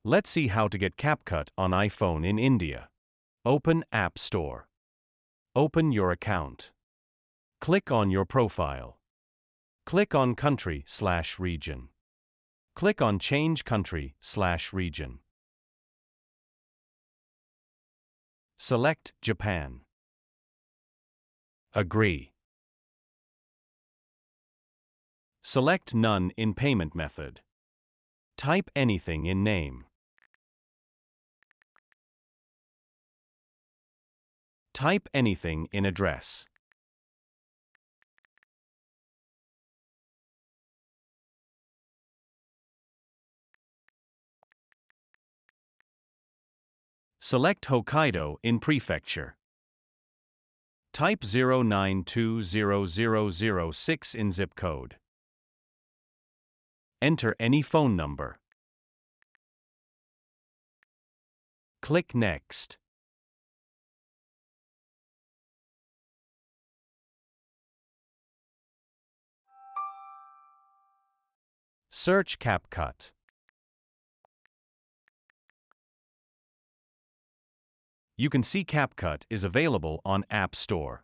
Let's see how to get CapCut on iPhone in India. Open App Store. Open your account. Click on your profile. Click on Country/Region. Click on Change Country/Region. Select Japan. Agree. Select None in payment method. Type anything in name. Type anything in address. Select Hokkaido in Prefecture. Type 0920006 in zip code. Enter any phone number. Click Next. Search CapCut. You can see CapCut is available on App Store.